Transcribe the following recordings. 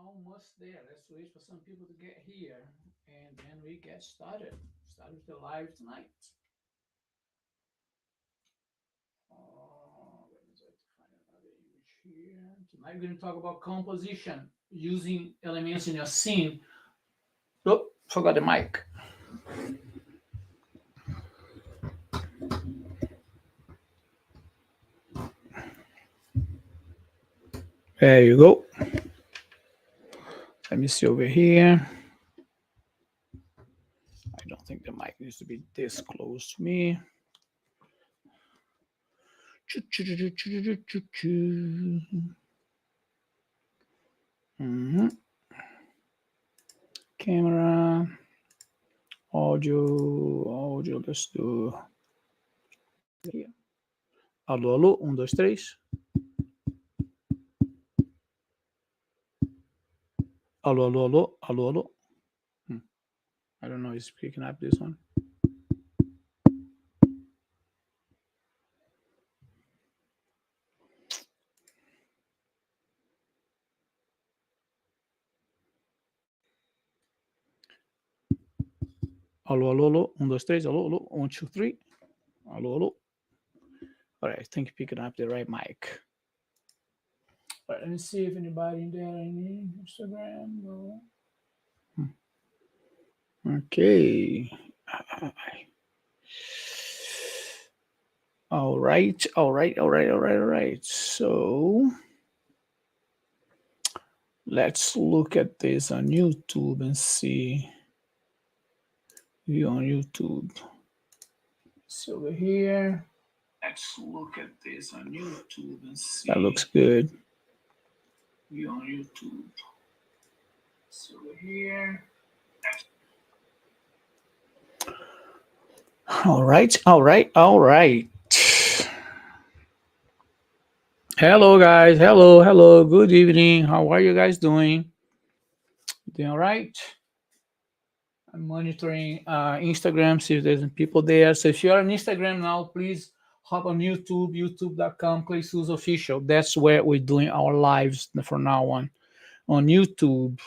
almost there. Let's wait for some people to get here, and then we get started. Start with the live tonight. Let me try to find another image here. Tonight we're going to talk about composition using elements in your scene. Oh, forgot the mic. There you go. Let me see over here. I don't think the mic needs to be this close to me. Mm-hmm. Camera, audio, let's do here. Alô, alô, 1, 2, 3. Alô, alô, alô, alô, alô. I don't know, it's picking up this one. Alô, alô, alô, 1, 2, 3, alô, alô, 1, 2, 3. Alô, alô. All right, I think picking up the right mic. All right, let me see if anybody in there, any Instagram. No. Okay. All right. So let's look at this on YouTube and see. View on YouTube. So over here. Let's look at this on YouTube and see. That looks good. View on YouTube. So over here. All right. Hello, guys. Hello. Good evening. How are you guys doing? Doing all right? I'm monitoring Instagram, see if there's people there. So if you're on Instagram now, please hop on YouTube, youtube.com, Clay Souza Official. That's where we're doing our lives from now on YouTube.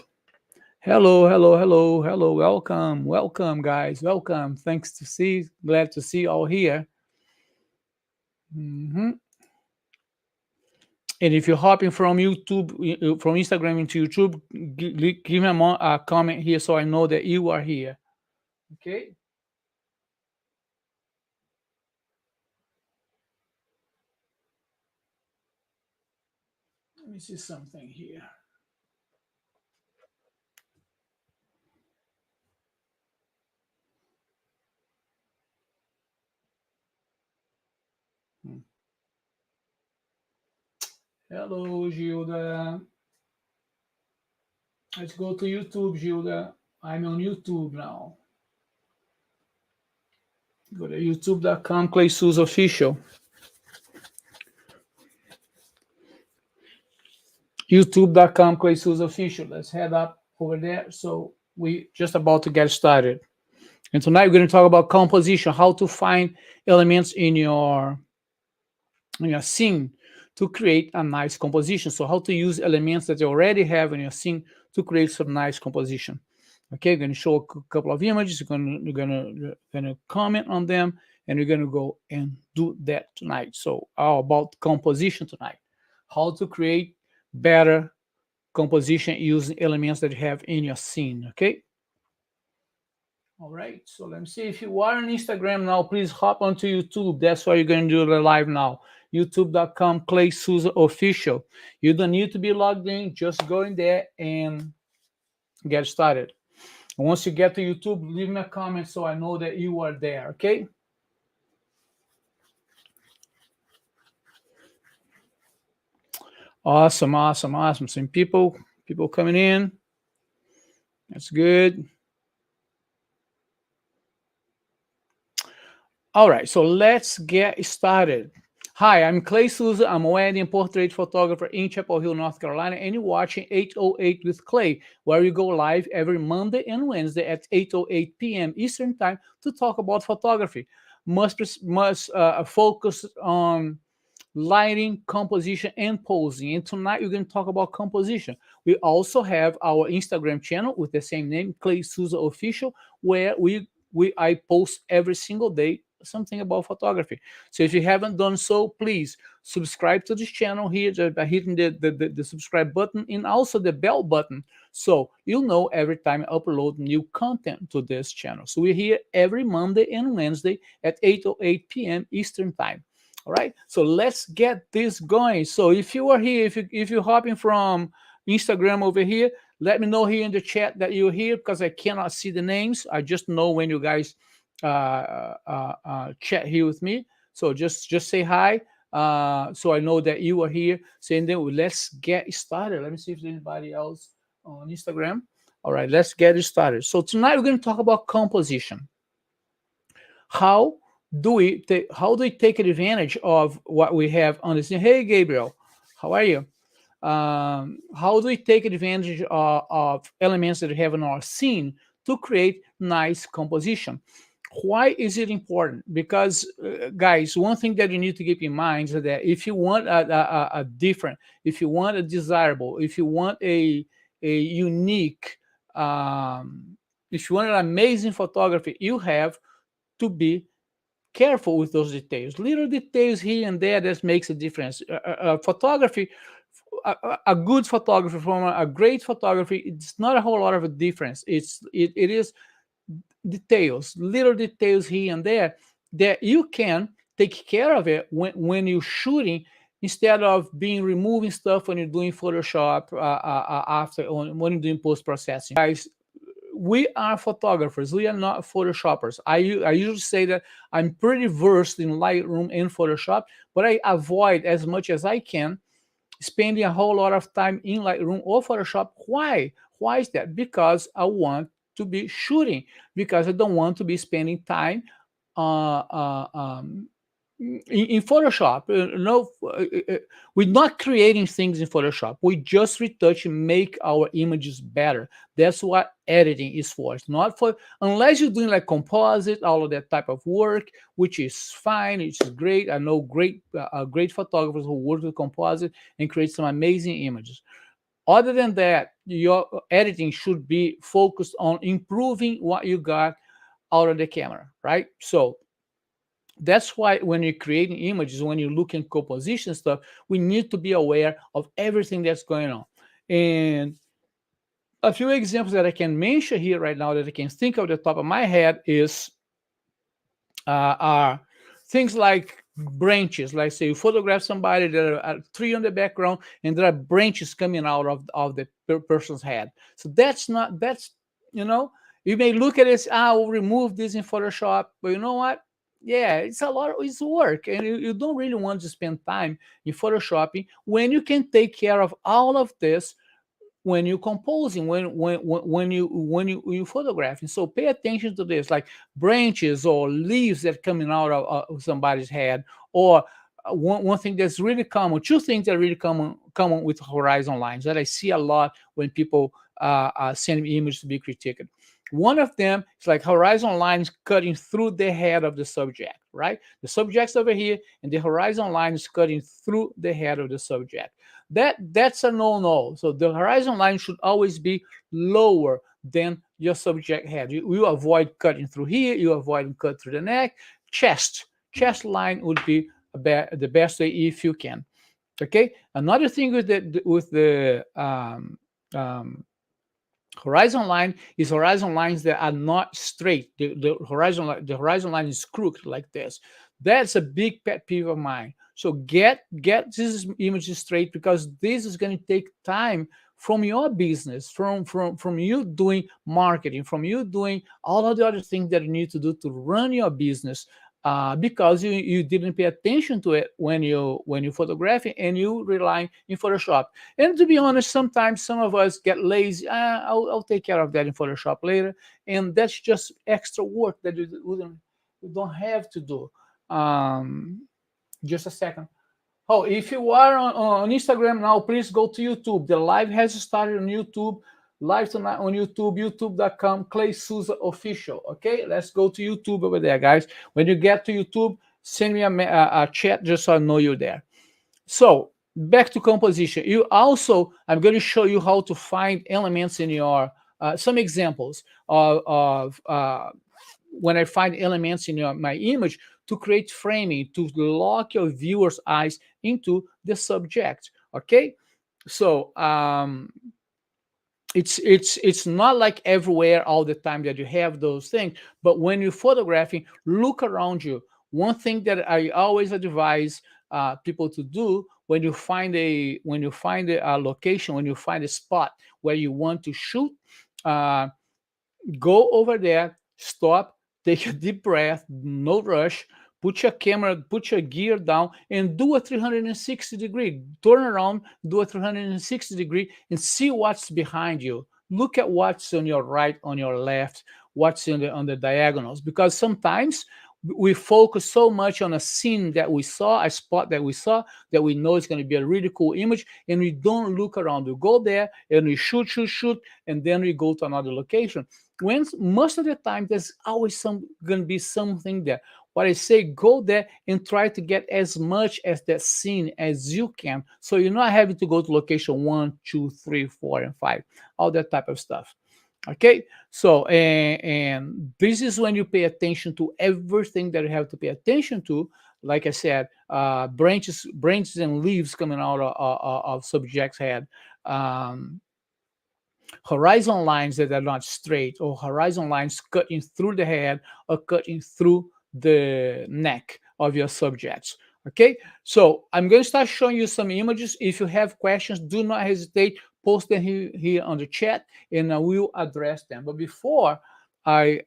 Hello. Welcome, guys. Welcome. Glad to see you all here. Mm-hmm. And if you're hopping from YouTube, from Instagram into YouTube, give me a comment here so I know that you are here. Okay. Let me see something here. Hello, Gilda. Let's go to YouTube, Gilda. I'm on YouTube now. Go to youtube.com, Clay Souza Official. youtube.com, Clay Souza Official. Let's head up over there. So we just about to get started. And tonight we're going to talk about composition, how to find elements in your scene to create a nice composition. So how to use elements that you already have in your scene to create some nice composition. Okay, we're going to show a couple of images. We're gonna comment on them, and we're gonna go and do that tonight. So all about composition tonight, how to create better composition using elements that you have in your scene. Okay. All right, so let me see. If you are on Instagram now, please hop onto YouTube. That's why you're going to do the live now. youtube.com, Clay Souza Official. You don't need to be logged in. Just go in there and get started. Once you get to YouTube, leave me a comment so I know that you are there, okay? Awesome. Some people coming in. That's good. All right, so let's get started. Hi, I'm Clay Souza. I'm a wedding portrait photographer in Chapel Hill, North Carolina, and you're watching 808 with Clay, where we go live every Monday and Wednesday at 8:08 p.m. Eastern Time to talk about photography. Must focus on lighting, composition, and posing. And tonight we're going to talk about composition. We also have our Instagram channel with the same name, Clay Souza Official, where I post every single day something about photography. So if you haven't done so, please subscribe to this channel here just by hitting the subscribe button and also the bell button, so you'll know every time I upload new content to this channel. So we're here every Monday and Wednesday at 8:08 p.m. Eastern Time. All right, so let's get this going. So if you are here, if you're hopping from Instagram over here, let me know here in the chat that you're here, because I cannot see the names. I just know when you guys chat here with me. So just say hi, so I know that you are here. So and then let's get started. Let me see if there's anybody else on Instagram. All right, let's get it started. So tonight we're going to talk about composition. How do we take advantage of what we have on the scene? Hey, Gabriel, how are you? How do we take advantage of elements that we have in our scene to create nice composition? Why is it important? Because, guys, one thing that you need to keep in mind is that if you want a different, if you want a desirable, if you want a unique, if you want an amazing photography, you have to be careful with those details. Little details here and there that makes a difference. Photography, a good photography from a great photography, it's not a whole lot of a difference. It is details, little details here and there that you can take care of it when you're shooting, instead of being removing stuff when you're doing Photoshop when you're doing post-processing. Guys, we are photographers. We are not Photoshoppers. I usually say that I'm pretty versed in Lightroom and Photoshop, but I avoid as much as I can spending a whole lot of time in Lightroom or Photoshop. Why? Why is that? Because I want to be shooting, because I don't want to be spending time in Photoshop. We're not creating things in Photoshop. We just retouch and make our images better. That's what editing is for. It's not for, unless you're doing like composite, all of that type of work, which is fine, which is great. I know great photographers who work with composite and create some amazing images. Other than that, your editing should be focused on improving what you got out of the camera, right? So that's why when you're creating images, when you're looking at composition stuff, we need to be aware of everything that's going on. And a few examples that I can mention here right now that I can think of the top of my head are things like branches. Like, say you photograph somebody, there are a tree on the background and there are branches coming out of the person's head. So that's you may look at it, I'll remove this in Photoshop, but you know what? Yeah, it's work, and you don't really want to spend time in Photoshopping when you can take care of all of this when you're composing, when you photographing. So pay attention to this, like branches or leaves that coming out of somebody's head, or one thing that's really common, two things that are really common with horizon lines that I see a lot when people send me images to be critiqued. One of them is like horizon lines cutting through the head of the subject, right? The subject's over here, and the horizon line is cutting through the head of the subject. That's a no-no. So the horizon line should always be lower than your subject head. You avoid cutting through here. You avoid cut through the neck. Chest line would be the best way if you can. Okay. Another thing with the horizon line is horizon lines that are not straight. The horizon line is crooked like this. That's a big pet peeve of mine. So get this image straight, because this is going to take time from your business, from you doing marketing, from you doing all of the other things that you need to do to run your business. Because you didn't pay attention to it when you photographing, and you rely in Photoshop. And to be honest, sometimes some of us get lazy. I'll take care of that in Photoshop later, and that's just extra work that you don't have to do. Just a second. Oh, if you are on Instagram now, please go to YouTube. The live has started on YouTube. Live tonight on YouTube, youtube.com, Clay Souza Official. Okay, let's go to YouTube over there, guys. When you get to YouTube, send me a chat just so I know you're there. So back to composition. You also, I'm going to show you how to find elements in your, some examples of when I find elements in my image to create framing, to lock your viewer's eyes into the subject. Okay, so it's not like everywhere all the time that you have those things, but when you're photographing, look around you. One thing that I always advise people to do when you find a location, when you find a spot where you want to shoot, uh, go over there, stop, take a deep breath, no rush, put your camera, put your gear down, and do a 360 degree. Turn around, do a 360 degree, and see what's behind you. Look at what's on your right, on your left, what's on the diagonals, because sometimes we focus so much on a scene that we saw, a spot that we saw, that we know it's going to be a really cool image, and we don't look around. We go there and we shoot, and then we go to another location. When most of the time there's always going to be something there. What I say, go there and try to get as much as that scene as you can, so you're not having to go to location 1, 2, 3, 4, and 5, all that type of stuff. Okay, so and this is when you pay attention to everything that you have to pay attention to. Like I said, branches and leaves coming out of subject's head, um, horizon lines that are not straight, or horizon lines cutting through the head or cutting through the neck of your subjects. Okay, so I'm going to start showing you some images. If you have questions, do not hesitate, post them here on the chat, and I will address them. But before I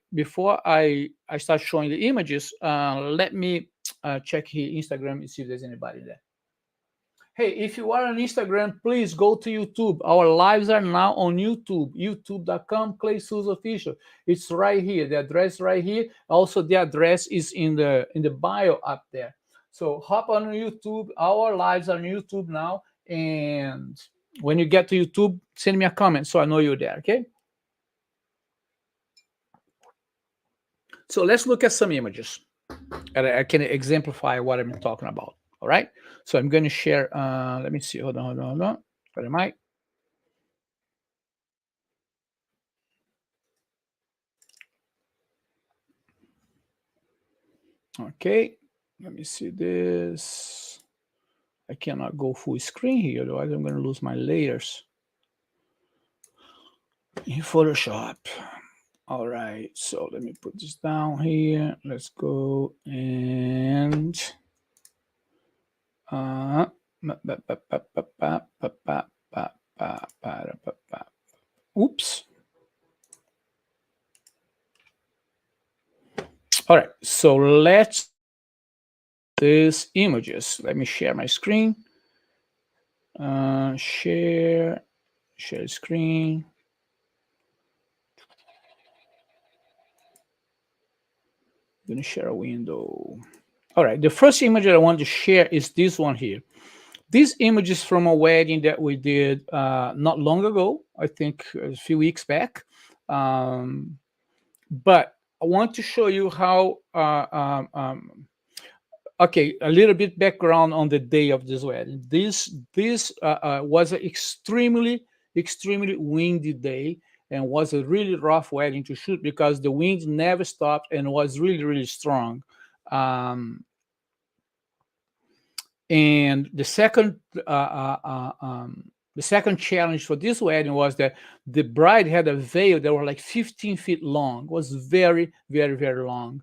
start showing the images, let me check here Instagram and see if there's anybody there. Hey, if you are on Instagram, please go to YouTube. Our lives are now on YouTube, youtube.com, Clay Souza Official. It's right here, the address right here. Also, the address is in the bio up there. So hop on YouTube. Our lives are on YouTube now. And when you get to YouTube, send me a comment so I know you're there, okay? So let's look at some images. And I can exemplify what I'm talking about. All right. So I'm going to share. Let me see. Hold on. Where am I? Okay. Let me see this. I cannot go full screen here, otherwise I'm going to lose my layers in Photoshop. All right. So let me put this down here. Let's go and oops. All right, so let's these images. Let me share my screen. Share screen. I'm gonna share a window. All right, the first image that I want to share is this one here. This image is from a wedding that we did not long ago, I think a few weeks back. But I want to show you how, okay, a little bit background on the day of this wedding. This was an extremely windy day, and was a really rough wedding to shoot because the wind never stopped and was really strong. And the second challenge for this wedding was that the bride had a veil that was like 15 feet long. It was very long.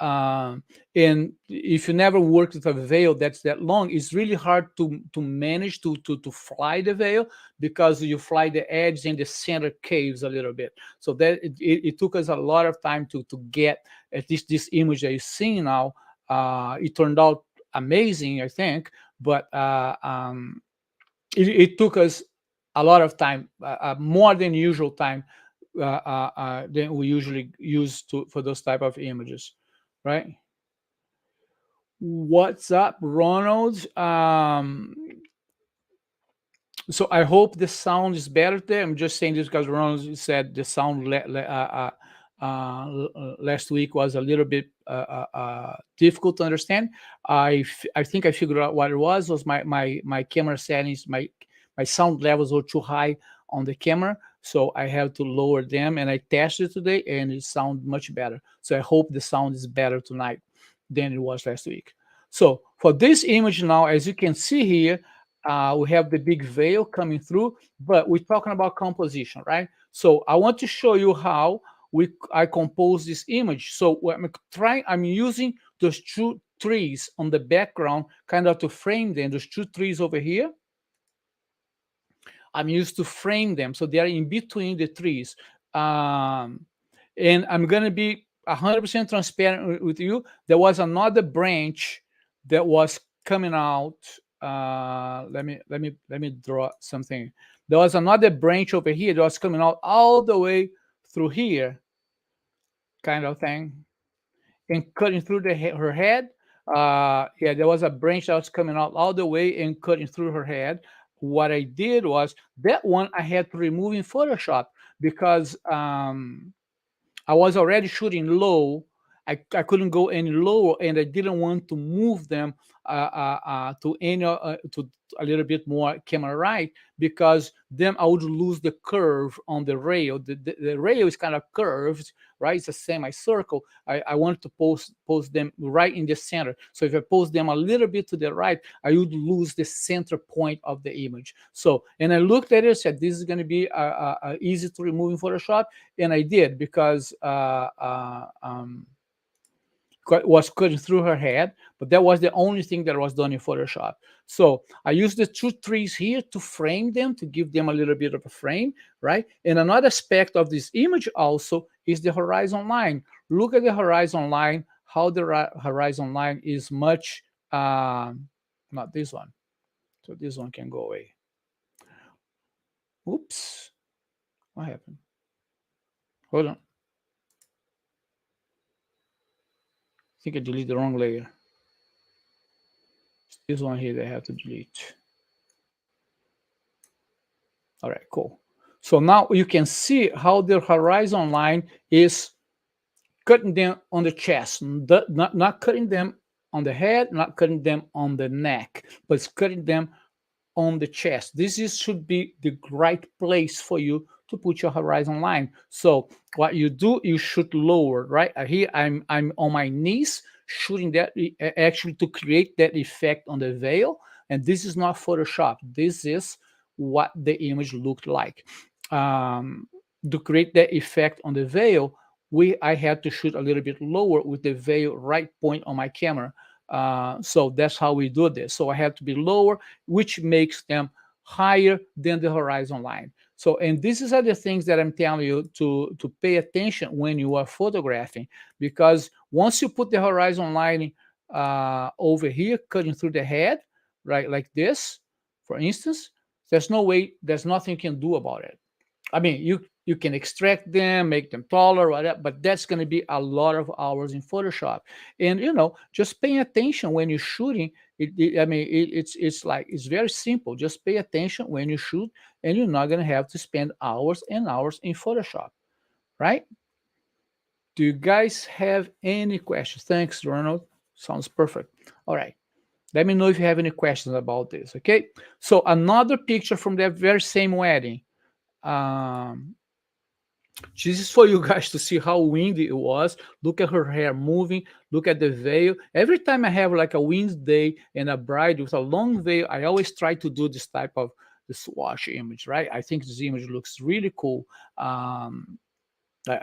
And if you never worked with a veil that's that long, it's really hard to manage to fly the veil, because you fly the edge and the center caves a little bit. So that it took us a lot of time to get at least this image that you see now. It turned out amazing, I think, but it took us a lot of time, more than usual time, than we usually use for those type of images, right? What's up, Ronald? So I hope the sound is better there. I'm just saying this because Ronald said the sound last week was a little bit difficult to understand. I think I figured out what it was my camera settings, my sound levels were too high on the camera, so I have to lower them. And I tested today, and it sounds much better. So I hope the sound is better tonight than it was last week. So for this image now, as you can see here, we have the big veil coming through, but we're talking about composition, right? So I want to show you how I compose this image. So I'm using those two trees on the background, kind of to frame them. Those two trees over here, I'm used to frame them, so they are in between the trees. And I'm gonna be 100% transparent with you. There was another branch that was coming out. Let me draw something. There was another branch over here that was coming out all the way through here, kind of thing, and cutting through her head. Yeah, there was a branch that was coming out all the way and cutting through her head. What I did was that one I had to remove in Photoshop because I was already shooting low. I couldn't go any lower, and I didn't want to move them to a little bit more camera right, because then I would lose the curve on the rail. The rail is kind of curved, right? It's a semicircle. I wanted to post them right in the center. So if I post them a little bit to the right, I would lose the center point of the image. So, and I looked at it and said, this is going to be easy to remove in Photoshop. And I did, because was cutting through her head, but that was the only thing that was done in Photoshop. So I used the two trees here to frame them, to give them a little bit of a frame, right? And another aspect of this image also is the horizon line. Look at the horizon line, how the horizon line is much, not this one. So this one can go away. Oops, what happened? Hold on. I think I deleted the wrong layer. It's this one here that I have to delete. All right, cool. So now you can see how the horizon line is cutting them on the chest, not cutting them on the head, not cutting them on the neck, but it's cutting them on the chest. Should be the right place for you to put your horizon line. So what you do, you shoot lower, right? Here I'm on my knees shooting that, actually to create that effect on the veil. And this is not Photoshop. This is what the image looked like. To create that effect on the veil, I had to shoot a little bit lower with the veil right point on my camera. So that's how we do this. So I have to be lower, which makes them higher than the horizon line. So, and this is other things that I'm telling you to pay attention when you are photographing, because once you put the horizon line over here, cutting through the head, right, like this, for instance, there's nothing you can do about it. I mean, you can extract them, make them taller, whatever, but that's going to be a lot of hours in Photoshop. And just paying attention when you're shooting. It's very simple. Just pay attention when you shoot, and you're not going to have to spend hours and hours in Photoshop, right? Do you guys have any questions? Thanks, Ronald. Sounds perfect. All right. Let me know if you have any questions about this, okay? So another picture from that very same wedding. This is for you guys to see how windy it was. Look at her hair moving. Look at the veil. Every time I have like a wind day and a bride with a long veil, I always try to do this type of the swatch image, right? I think this image looks really cool. I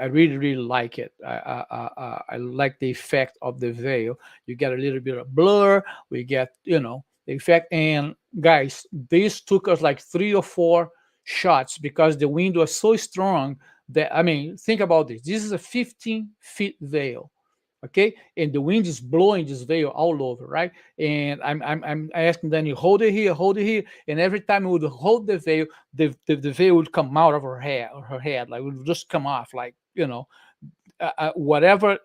really, really like it. I like the effect of the veil. You get a little bit of blur. We get, the effect. And guys, this took us like 3 or 4 shots because the wind was so strong that, think about this. This is a 15-foot veil, okay? And the wind is blowing this veil all over, right? And I'm asking Danny, hold it here. And every time we would hold the veil, the veil would come out of her head, like it would just come off, like, whatever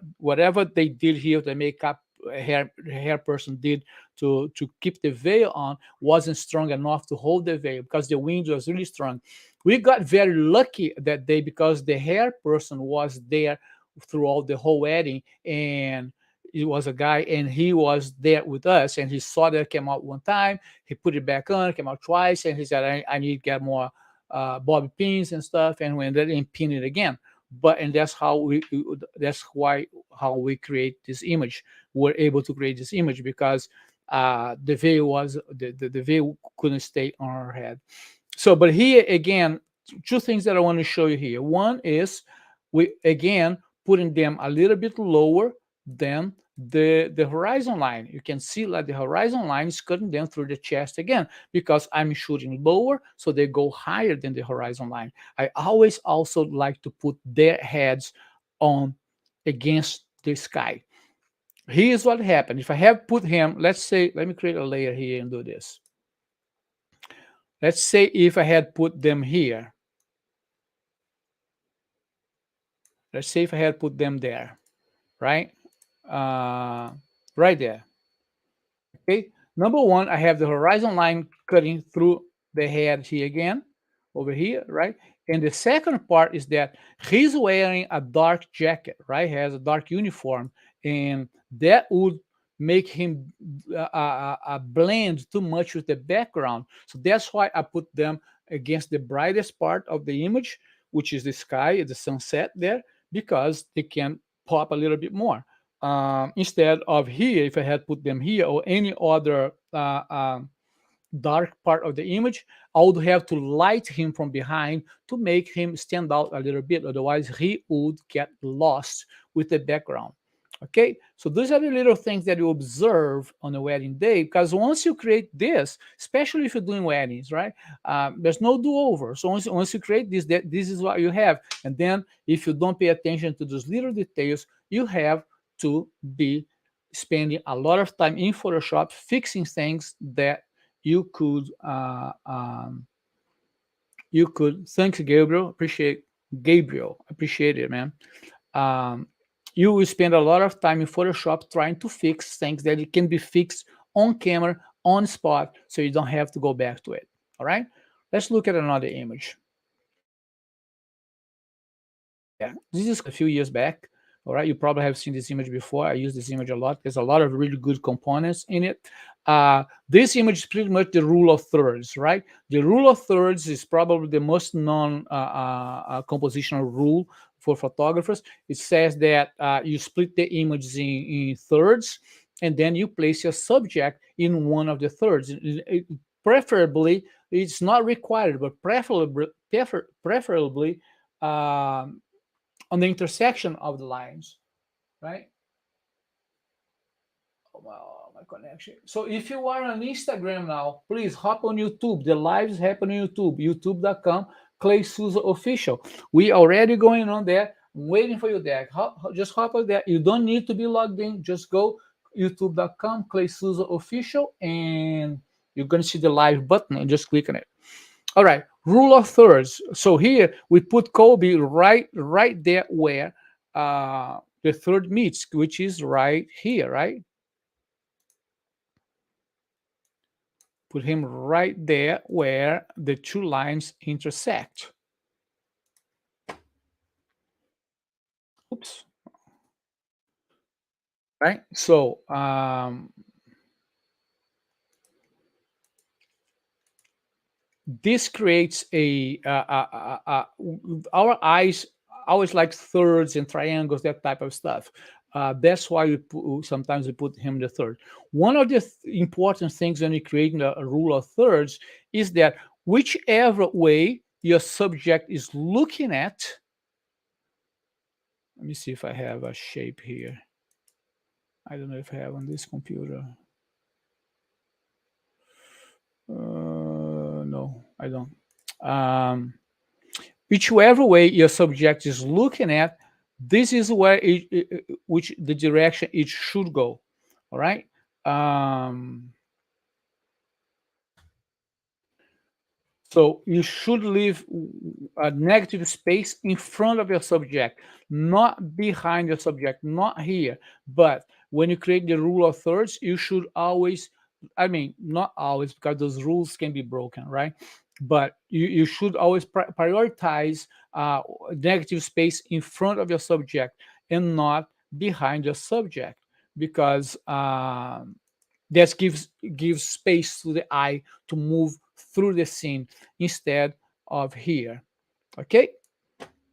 they did here, the makeup hair person did to keep the veil on wasn't strong enough to hold the veil because the wind was really strong. We got very lucky that day because the hair person was there throughout the whole wedding, and it was a guy, and he was there with us, and he saw that it came out one time, he put it back on, it came out twice, and he said, I need to get more bobby pins and stuff, and we ended up and pin it again. And that's that's why how we create this image. We're able to create this image because the veil was the veil couldn't stay on our head. So, but here again, two things that I want to show you here. One is we again putting them a little bit lower than the horizon line. You can see like the horizon line is cutting them through the chest again because I'm shooting lower, so they go higher than the horizon line. I always also like to put their heads on against the sky. Here's what happened. If I have put him, let's say, let me create a layer here and do this. Let's say if I had put them here. Let's say if I had put them there, right? Right there. Okay. Number one, I have the horizon line cutting through the head here again, over here, right? And the second part is that he's wearing a dark jacket, right? He has a dark uniform, and that would make him blend too much with the background. So that's why I put them against the brightest part of the image, which is the sky, the sunset there, because they can pop a little bit more. Instead of here, if I had put them here or any other dark part of the image, I would have to light him from behind to make him stand out a little bit. Otherwise, he would get lost with the background. Okay, so those are the little things that you observe on a wedding day, because once you create this, especially if you're doing weddings, right, there's no do-over. So once you create this, this is what you have. And then if you don't pay attention to those little details, you have to be spending a lot of time in Photoshop fixing things that you could thanks Gabriel, appreciate it, man. You will spend a lot of time in Photoshop trying to fix things that it can be fixed on camera, on spot, so you don't have to go back to it. All right, let's look at another image. Yeah, this is a few years back. All right, you probably have seen this image before. I use this image a lot. There's a lot of really good components in it. This image is pretty much the rule of thirds, right? The rule of thirds is probably the most known compositional rule for photographers. It says that you split the images in thirds, and then you place your subject in one of the thirds. Preferably, it's not required, but preferably on the intersection of the lines, right? Oh, well, my connection. So if you are on Instagram now, please hop on YouTube. The lives happen on YouTube, youtube.com, Clay Souza Official. We already going on there. I'm waiting for you there. Just hop on there. You don't need to be logged in. Just go youtube.com, Clay Souza Official, and you're going to see the live button and just click on it. All right, rule of thirds. So here we put Kobe right there where the third meets, which is right here, right? Put him right there where the two lines intersect. Oops. Right? So this creates our eyes always like thirds and triangles, that type of stuff. That's why sometimes we put him the third. One of the important things when you're creating a rule of thirds is that whichever way your subject is looking at, let me see if I have a shape here. I don't know if I have on this computer. No, I don't. Whichever way your subject is looking at, this is where which the direction it should go. All right. So you should leave a negative space in front of your subject, not behind your subject, not here. But when you create the rule of thirds, you should always, I mean, not always, because those rules can be broken, right? But you should always prioritize negative space in front of your subject and not behind the subject, because that gives space to the eye to move through the scene instead of here. Okay,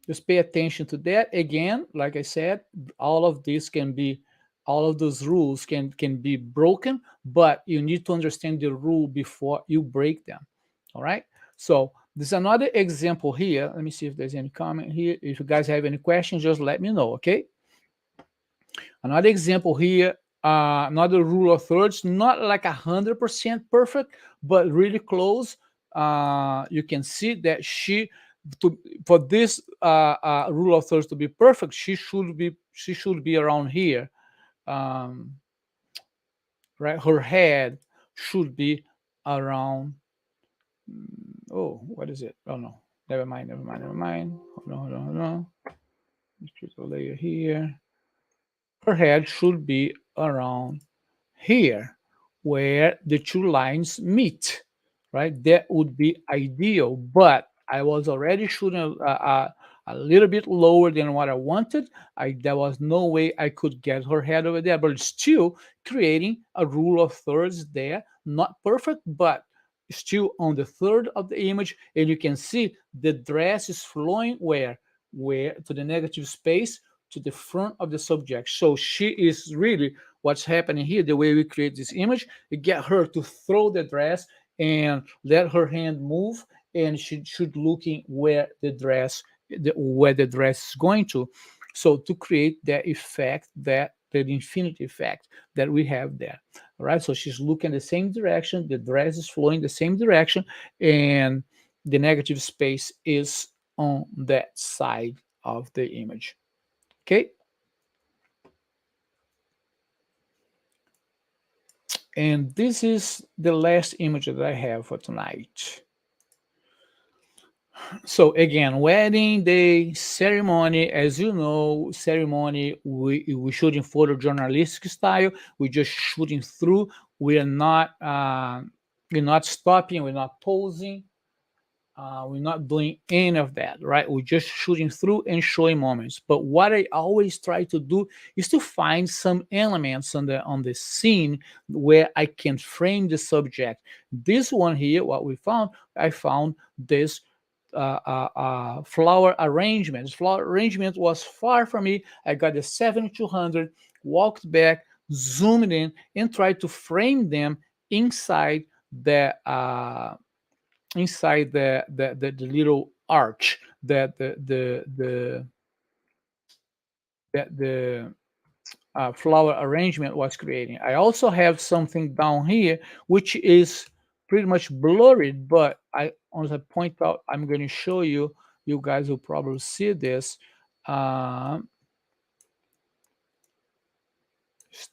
just pay attention to that. Again, like I said, all of this can be, all of those rules can be broken, but you need to understand the rule before you break them. All right, so there's another example here. Let me see if there's any comment here. If you guys have any questions, just let me know. Okay, another example here, another rule of thirds, not like 100% perfect, but really close. You can see that for this rule of thirds to be perfect, she should be around here. Right, her head should be around. Oh, what is it? Oh no, never mind. Hold on. Let's choose a layer here. Her head should be around here, where the two lines meet, right? That would be ideal, but I was already shooting a little bit lower than what I wanted. There was no way I could get her head over there, but still creating a rule of thirds there. Not perfect, but still on the third of the image. And you can see the dress is flowing where to the negative space, to the front of the subject. So she is really what's happening here. The way we create this image, you get her to throw the dress and let her hand move, and she should looking where the dress is going to. So to create that effect, that the infinity effect that we have there. All right, so she's looking the same direction, the dress is flowing the same direction, and the negative space is on that side of the image. Okay, and this is the last image that I have for tonight. So again, wedding day ceremony, as you know, ceremony, we shoot in photojournalistic style. We're just shooting through. We're not stopping. We're not posing. We're not doing any of that, right? We're just shooting through and showing moments. But what I always try to do is to find some elements on the scene where I can frame the subject. This one here, what I found this flower arrangement. This flower arrangement was far from me. I got the 7200, walked back, zoomed in, and tried to frame them inside the little arch that the flower arrangement was creating. I also have something down here which is pretty much blurred, but as I point out, I'm going to show you. You guys will probably see this.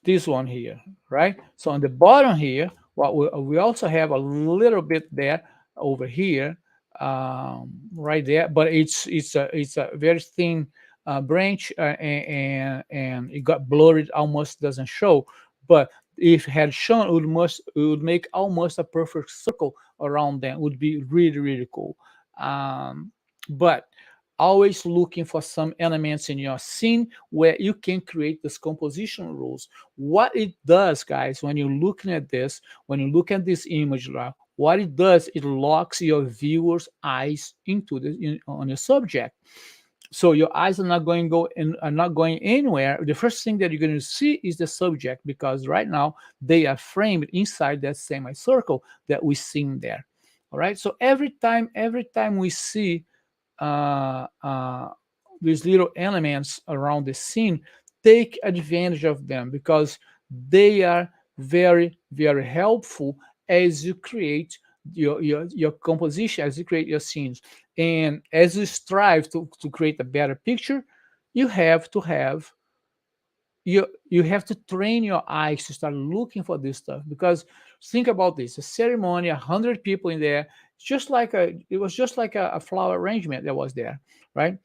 This one here, right? So on the bottom here, what we also have a little bit there over here, right there, but it's a very thin branch, and it got blurred, almost doesn't show. But if it had shown, it would make almost a perfect circle around them. It would be really, really cool. But always looking for some elements in your scene where you can create this composition rules. What it does, guys, when you're looking at this, when you look at this image, what it does, it locks your viewer's eyes on your subject. So your eyes are not going anywhere. The first thing that you're going to see is the subject, because right now they are framed inside that semicircle that we see there. All right. So every time we see these little elements around the scene, take advantage of them, because they are very, very helpful as you create your composition, as you create your scenes, and as you strive to create a better picture. You have to train your eyes to start looking for this stuff, because think about this: a ceremony, 100 people in there. It was just like a flower arrangement that was there, right?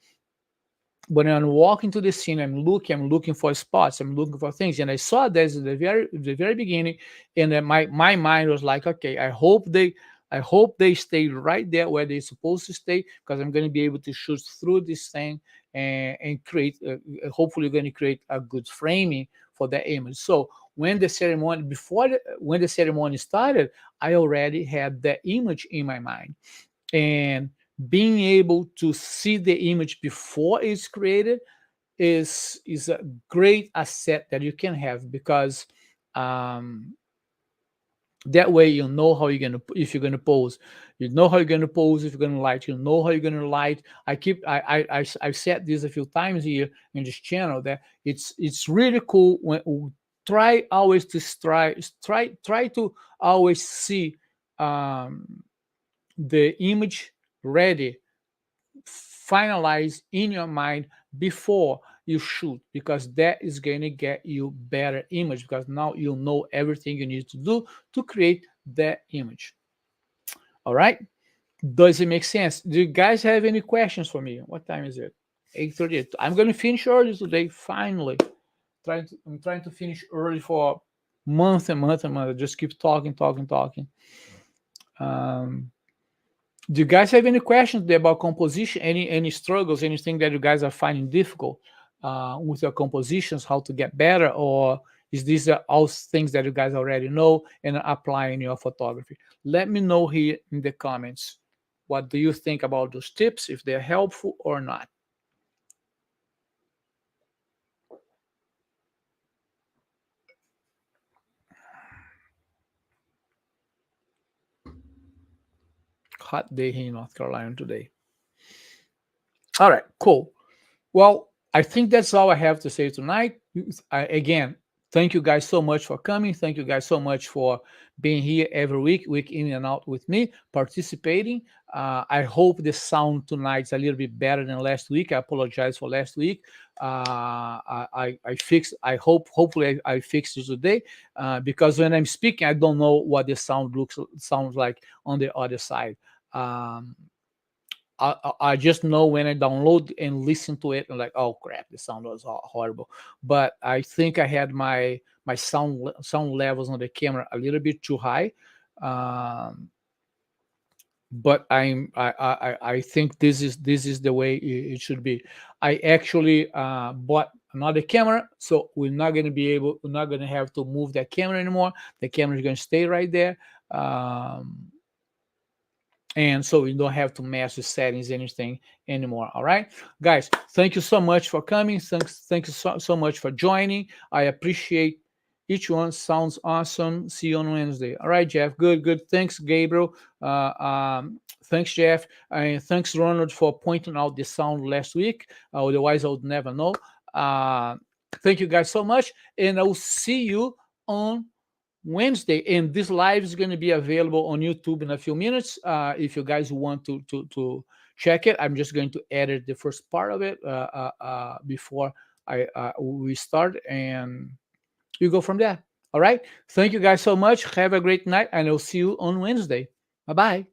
When I'm walking to the scene, I'm looking for spots, I'm looking for things, and I saw this at the very beginning, and then my mind was like, okay, I hope I hope they stay right there where they're supposed to stay, because I'm going to be able to shoot through this thing and create, hopefully, going to create a good framing for that image. So when the ceremony, when the ceremony started, I already had that image in my mind. And being able to see the image before it's created is a great asset that you can have, because um, that way you know how you're gonna, if you're gonna pose, you know how you're gonna pose. If you're gonna light, you know how you're gonna light. I've said this a few times here in this channel, that it's really cool when try always to try to always see um, the image ready, finalize in your mind before you shoot, because that is going to get you better image, because now you know everything you need to do to create that image. All right, does it make sense? Do you guys have any questions for me? What time is it? 8:38. I'm going to finish early today, finally. I'm trying to finish early for month and month and month. Just keep talking. um, Do you guys have any questions today about composition? Any struggles? Anything that you guys are finding difficult with your compositions? How to get better, or is these all things that you guys already know and apply in your photography? Let me know here in the comments. What do you think about those tips? If they're helpful or not? Hot day here in North Carolina today. All right, cool. Well, I think that's all I have to say tonight. Again, thank you guys so much for coming. Thank you guys so much for being here every week in and out with me, participating. I hope the sound tonight is a little bit better than last week. I apologize for last week. I fixed. Hopefully I fixed it today, because when I'm speaking, I don't know what the sounds like on the other side. Um, I just know when I download and listen to it, I'm like, oh crap, the sound was horrible. But I think I had my sound levels on the camera a little bit too high. Um, but I think this is the way it should be. I actually bought another camera, so we're not gonna have to move that camera anymore. The camera is gonna stay right there. And so you don't have to mess with settings, anything anymore. All right, guys, thank you so much for coming. Thank you so much for joining. I appreciate each one. Sounds awesome. See you on Wednesday. All right, Jeff. Good. Thanks, Gabriel. Thanks, Jeff, and thanks, Ronald, for pointing out the sound last week. Otherwise I would never know. Thank you guys so much, and I will see you on Wednesday. And this live is going to be available on YouTube in a few minutes. If you guys want to check it, I'm just going to edit the first part of it before we start, and you go from there. All right. Thank you guys so much. Have a great night, and I'll see you on Wednesday. Bye bye.